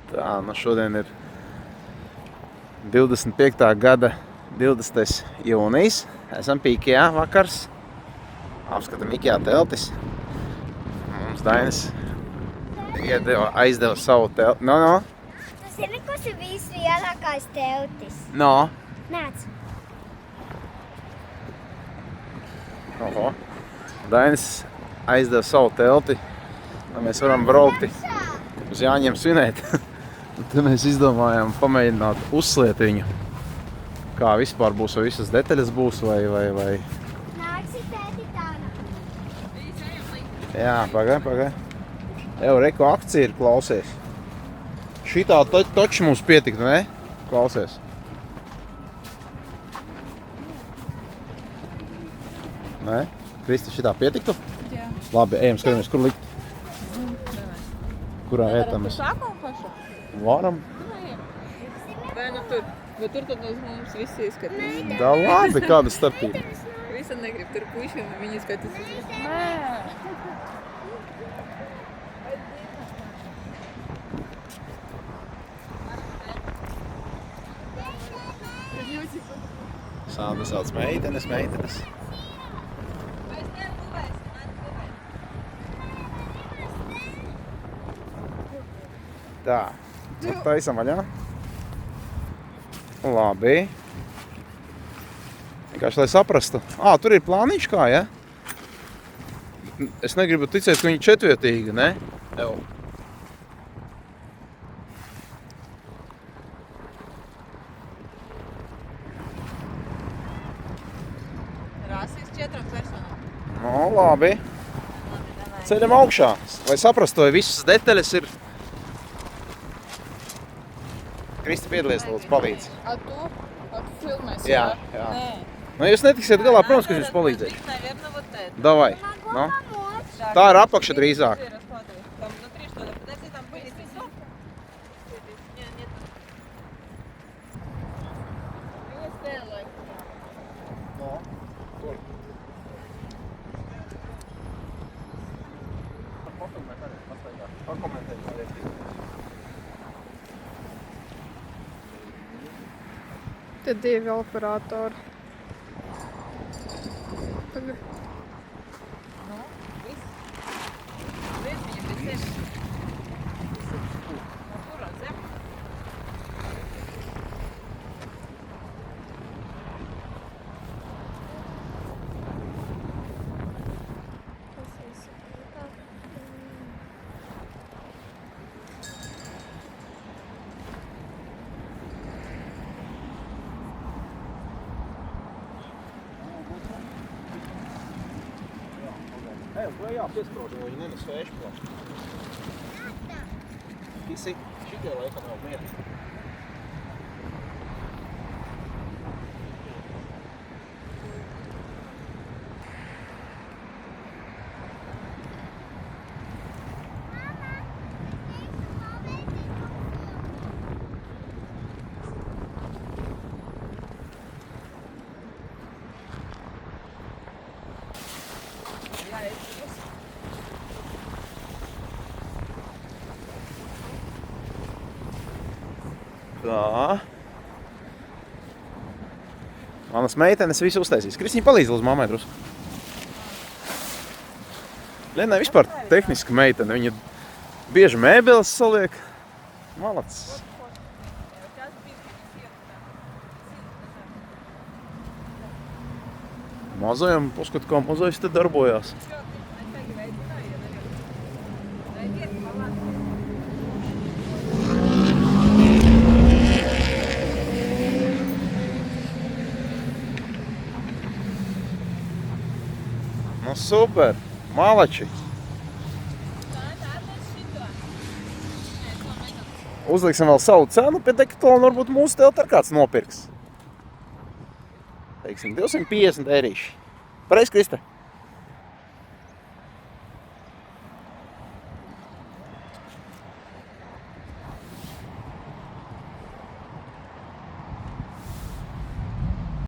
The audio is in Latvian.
Tā, nu šodien ir 25. gada 20. jūnijas. Esam pie IKEA vakars. Apskatam IKEA teltis. Mums Dainis aizdeva savu telti. No. Tu zini, kas ir vislielākais teltis? No. Nāc. Oho. Dainis aizdeva savu telti, lai mēs varam braukt uz Jāņiem svinēt. Un te mēs izdomājām pamēģināt uzsliet viņu. Kā vispār būs, vai visas detaļas būs, vai... Nāksi tēti tāna. Jā, pagai. Jau reku akcija ir, klausies. Šitā taču mums pietiktu, ne? Klausies. Nē? Kristi, šitā pietiktu? Jā. Labi, ejam, skatāmies, kur likt. Kurā vietā mēs? Sākam pašu? Varam. Vai nu tur? Bet tur tad uz mums visi skatās. Da labi, kāda starpība. Visi negrib, tur puiši un viņi skatās uz mums. Nē. Sāda sauc meitenes. Tā, taisam vaļā. Labi. Vienkārši, lai saprastu. Tur ir plāniņš kā, ja? Es negribu ticēt, ka viņi četvietīga, ne? Jau. Rāsīs 4 personām. No, labi. Ceļam augšā, lai saprastu, vai visas detaļas ir. Kristi, piedalies, lūdzu, palīdz. A tu? A tu filmēs? Jā. Nē. Nu, jūs netiksiet galā, protams, ka es jums palīdzēšu. Наверное, вот это. Davai. No. Tā ir apakša drīzāk. Там внутри что-то. Подожди, там были песок. Нет. Viņa stēlē. Te 2 operatori. Tagad. Nu, viss. Liec viņa pie sevis. No kur ar zem? Jā, piesprauž, jo viņi nenes vēšu plāt. Visi šitie laikam jau mierīgi. Tā. Manas meitenes visu uztaisīs. Kristiņa, palīdz lūdzu mammai drusku. Lenai vispār tehniska meitene. Viņa bieži mēbeles saliek. Malacis. Mazajam, paskat, kā mazais te darbojās. Nu super, malači. Uzliksim vēl savu cenu pie Decathlon, varbūt mūsu telti ar kāds nopirks. Teiksim, 250 eirīši. Pareizi, Krista?